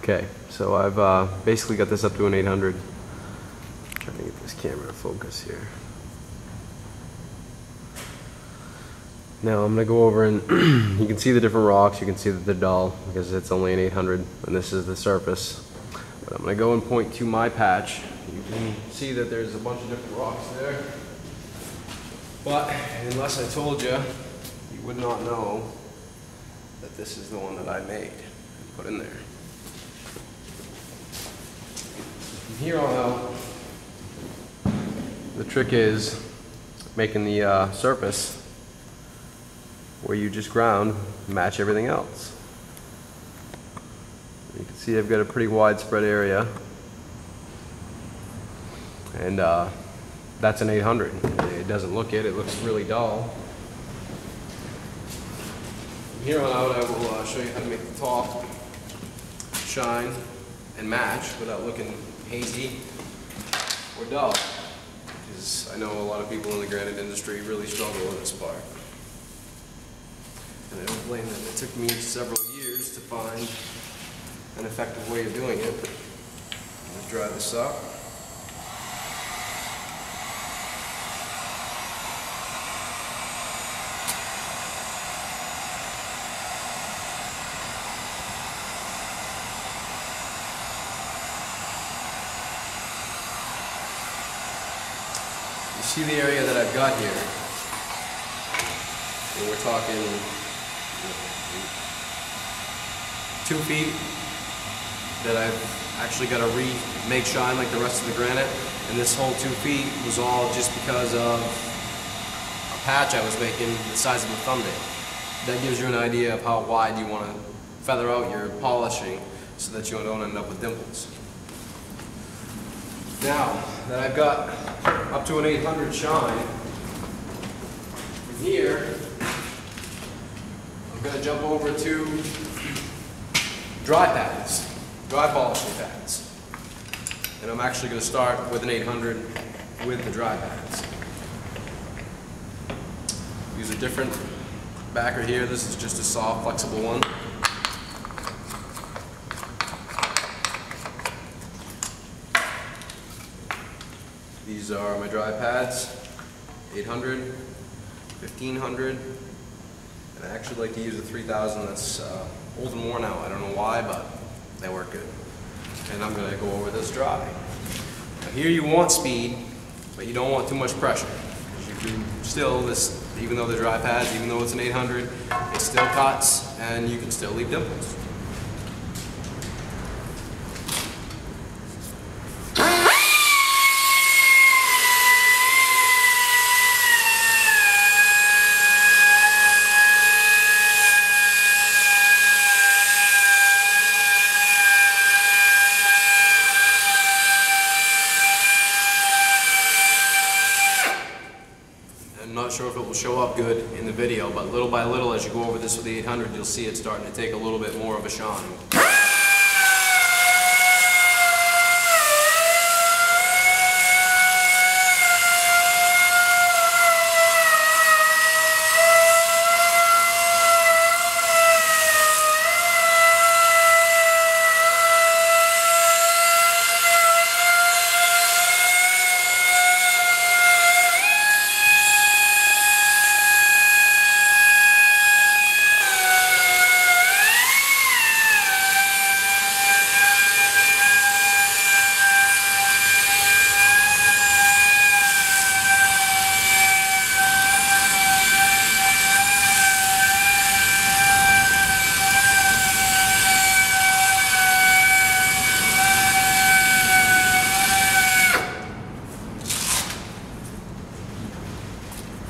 Okay, so I've basically got this up to an 800. Trying to get this camera to focus here. Now I'm going to go over and you can see the different rocks. You can see that they're dull because it's only an 800 and this is the surface. But I'm going to go and point to my patch. You can see that there's a bunch of different rocks there. But unless I told you, you would not know that this is the one that I made and put in there. From here on out, the trick is making the surface where you just ground match everything else. You can see I've got a pretty widespread area, and that's an 800. It doesn't look it looks really dull. From here on out I will show you how to make the top shine and match without looking hazy or dull, because I know a lot of people in the granite industry really struggle with this part. And I don't blame them. It took me several years to find an effective way of doing it. I'm going to dry this up. You see the area that I've got here, and we're talking 2 feet that I've actually got to remake shine like the rest of the granite, and this whole 2 feet was all just because of a patch I was making the size of a thumbnail. That gives you an idea of how wide you want to feather out your polishing so that you don't end up with dimples. Now that I've got up to an 800 shine, from here I'm going to jump over to dry pads, dry polishing pads. And I'm actually going to start with an 800 with the dry pads. Use a different backer here. This is just a soft, flexible one. These are my dry pads, 800, 1500. And I actually like to use a 3000 that's old and worn out. I don't know why, but they work good. And I'm going to go over this dry. Now here you want speed, but you don't want too much pressure. Because you can still, even though they're dry pads, even though it's an 800, it still cuts and you can still leave dimples. I'm not sure if it will show up good in the video, but little by little as you go over this with the 800, you'll see it starting to take a little bit more of a shine.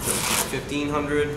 So 1500.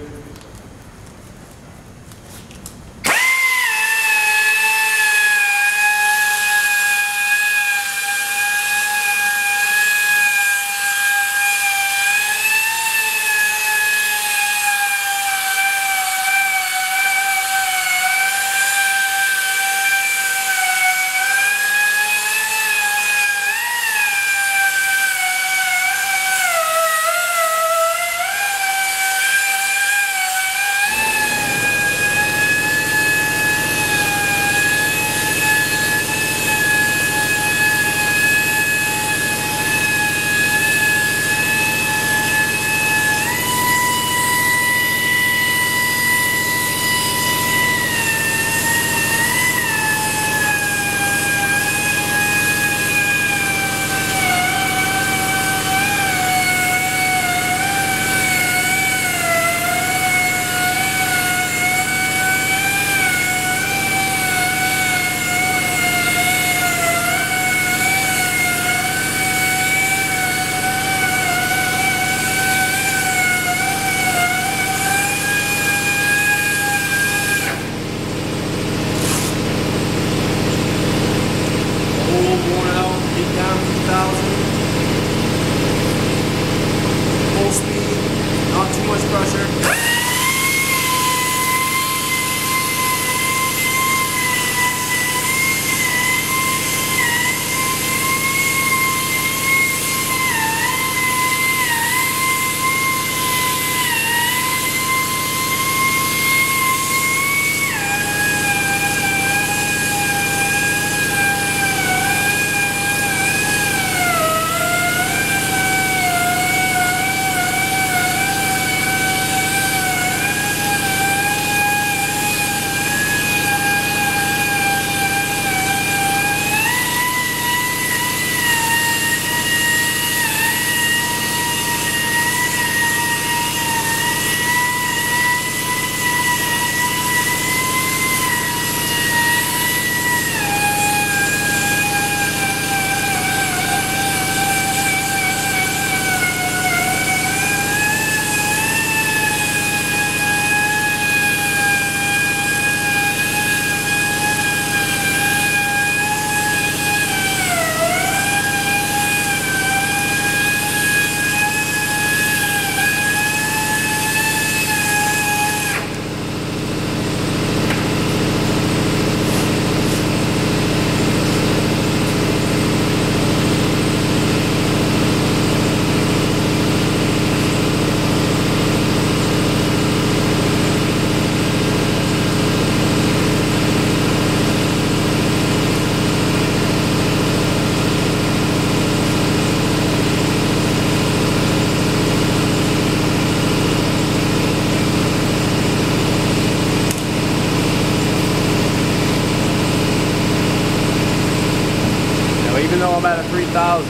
3000.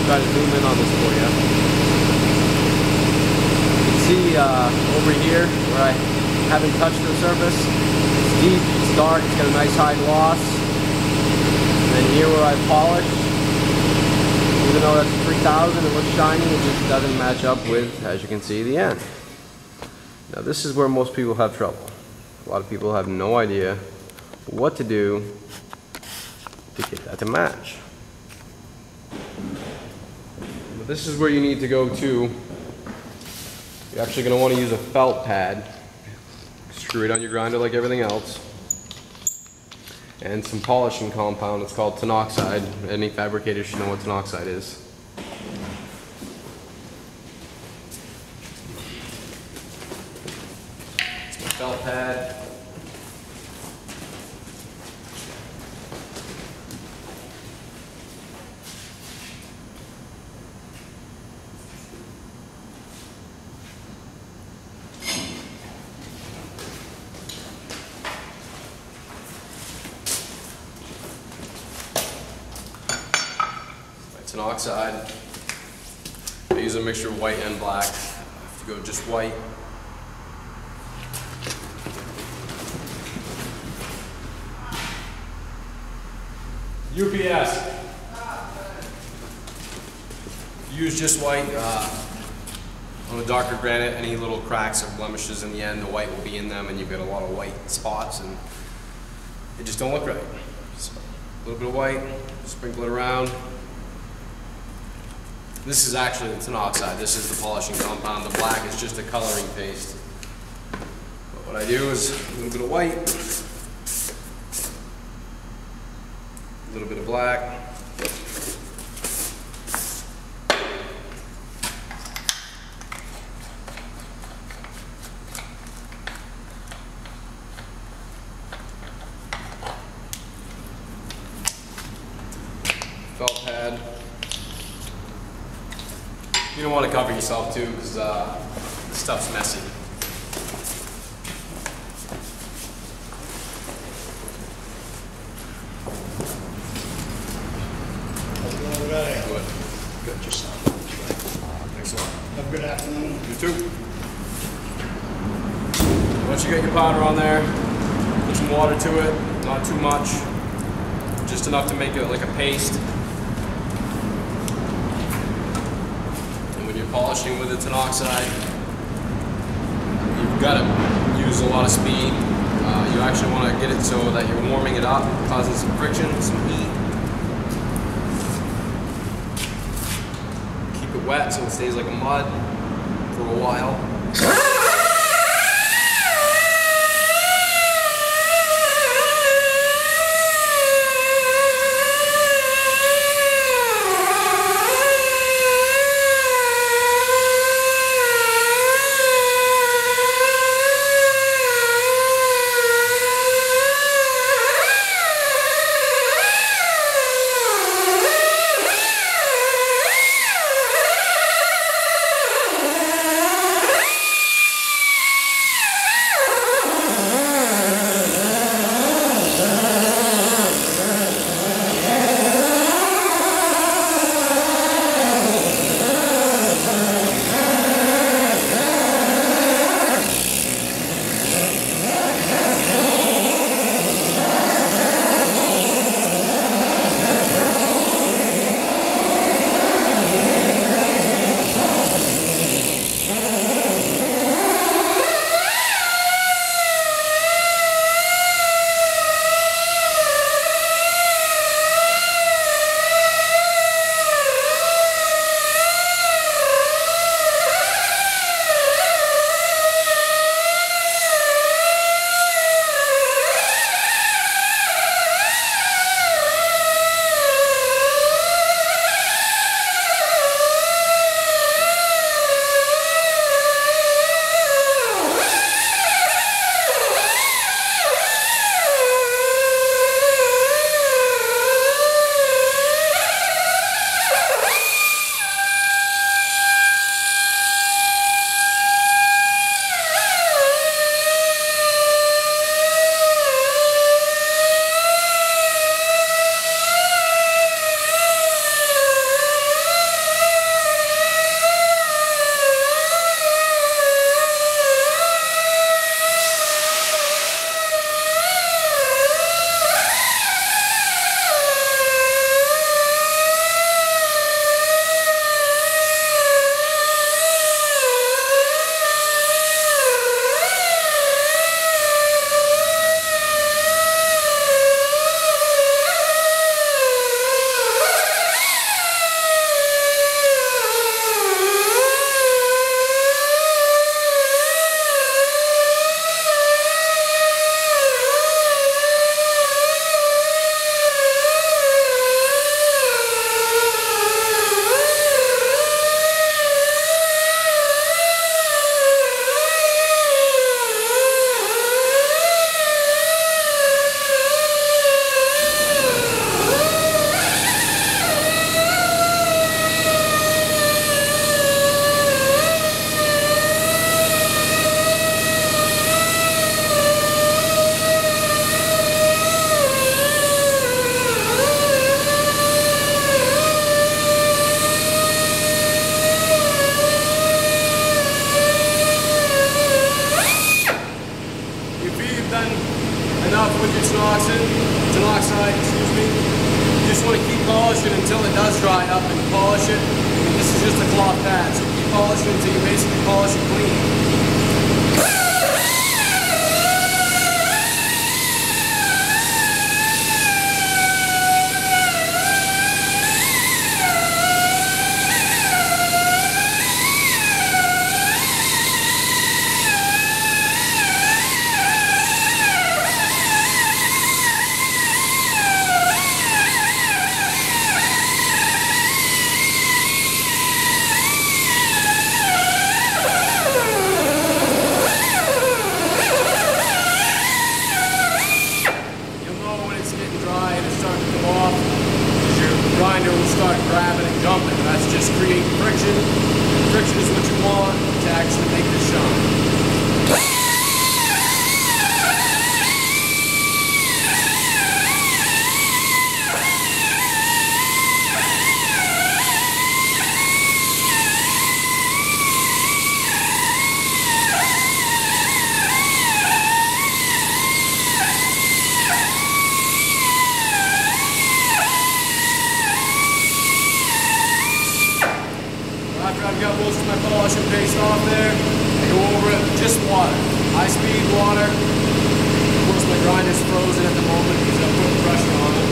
Try to zoom in on this for you. You can see over here where I haven't touched the surface. It's deep, it's dark, it's got a nice high gloss. And then here where I polished, even though that's 3000, it looks shiny, it just doesn't match up with, as you can see, the end. Now this is where most people have trouble. A lot of people have no idea what to do to get that to match. But this is where you need to go to. You're actually going to want to use a felt pad. Screw it on your grinder like everything else. And some polishing compound. It's called tinoxide. Any fabricator should know what tinoxide is. It's my felt pad. Tinoxide. I use a mixture of white and black. I have to go just white. UPS. Use just white. On a darker granite, any little cracks or blemishes in the end, the white will be in them, and you've got a lot of white spots, and they just don't look right. So, a little bit of white, sprinkle it around. This is actually the tinoxide. This is the polishing compound. The black is just a coloring paste. But what I do is a little bit of white, a little bit of black, felt pad. You don't want to cover yourself too, because this stuff's messy. How's it going today? Good. Good, yourself. Thanks a lot. Have a good afternoon. You too. Once you get your powder on there, put some water to it, not too much, just enough to make it like a paste. Polishing with the tinoxide, you've got to use a lot of speed. You actually want to get it so that you're warming it up, causing some friction, some heat. Keep it wet so it stays like a mud for a while. soft pad, so keep polishing until you basically polish it clean. Grinder will start grabbing and dumping. That's just creating friction. Friction is what you want to actually make this shine. After I've got most of my polishing paste off there, I go over it with just water. High speed water. Of course my grinder's frozen at the moment because I'm putting pressure on it.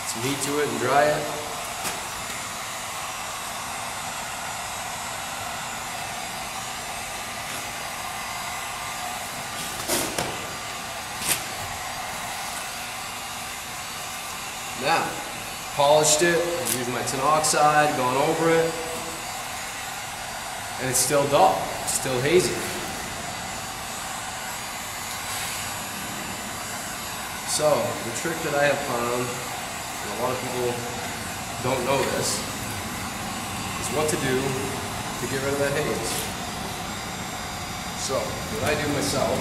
Some heat to it and dry it. Now, polished it, using my tin oxide, gone over it, and it's still dull, it's still hazy. So, the trick that I have found, and a lot of people don't know this, is what to do to get rid of that haze. So, what I do myself,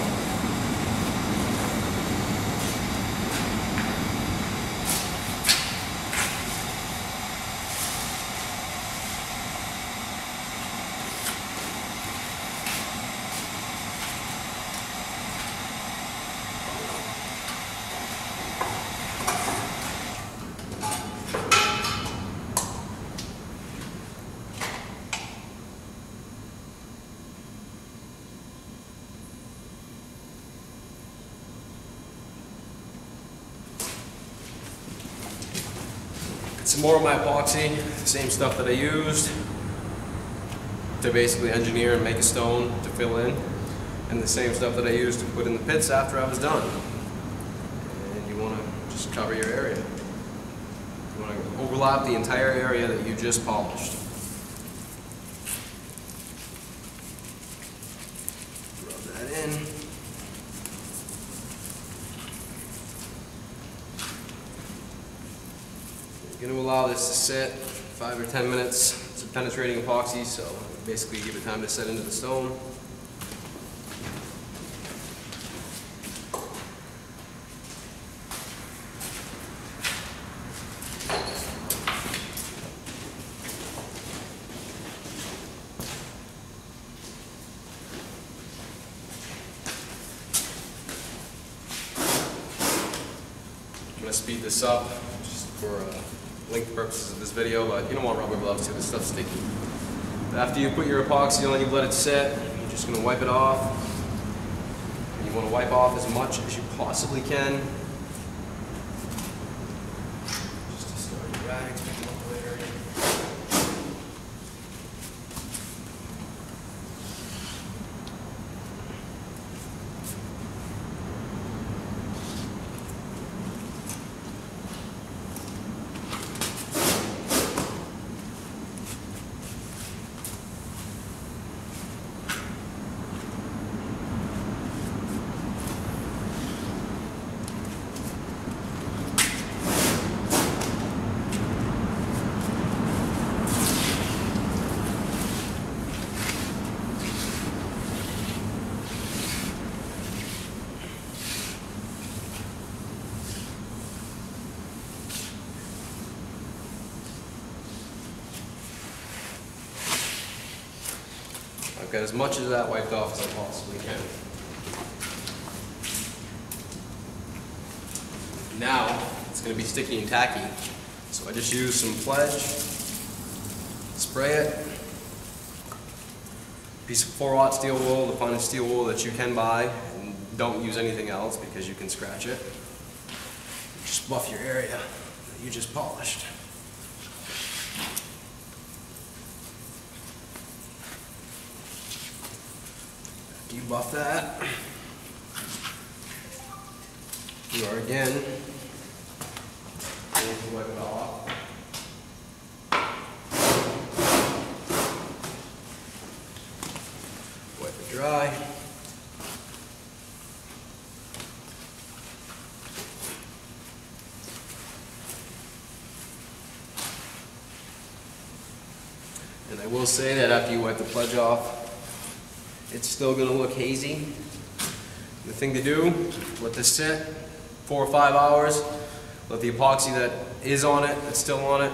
some more of my epoxy, same stuff that I used to basically engineer and make a stone to fill in, and the same stuff that I used to put in the pits after I was done. And you want to just cover your area. You want to overlap the entire area that you just polished. Rub that in. You're going to allow this to sit 5 or 10 minutes. It's a penetrating epoxy, so basically give it time to set into the stone. I'm going to speed this up just for length purposes of this video, but you don't want rubber gloves too, this stuff's sticky. After you put your epoxy on, you let it sit, you're just going to wipe it off. And you want to wipe off as much as you possibly can. Just to start your rags, make them up later. I've got as much of that wiped off as I possibly can. Now, it's going to be sticky and tacky, so I just use some Pledge, spray it, piece of 4-aught steel wool, the finest steel wool that you can buy, and don't use anything else because you can scratch it. Just buff your area that you just polished. You buff that. You are again going to wipe it all off. Wipe it dry. And I will say that after you wipe the Pledge off, it's still going to look hazy. The thing to do, let this sit 4 or 5 hours, let the epoxy that is on it, that's still on it,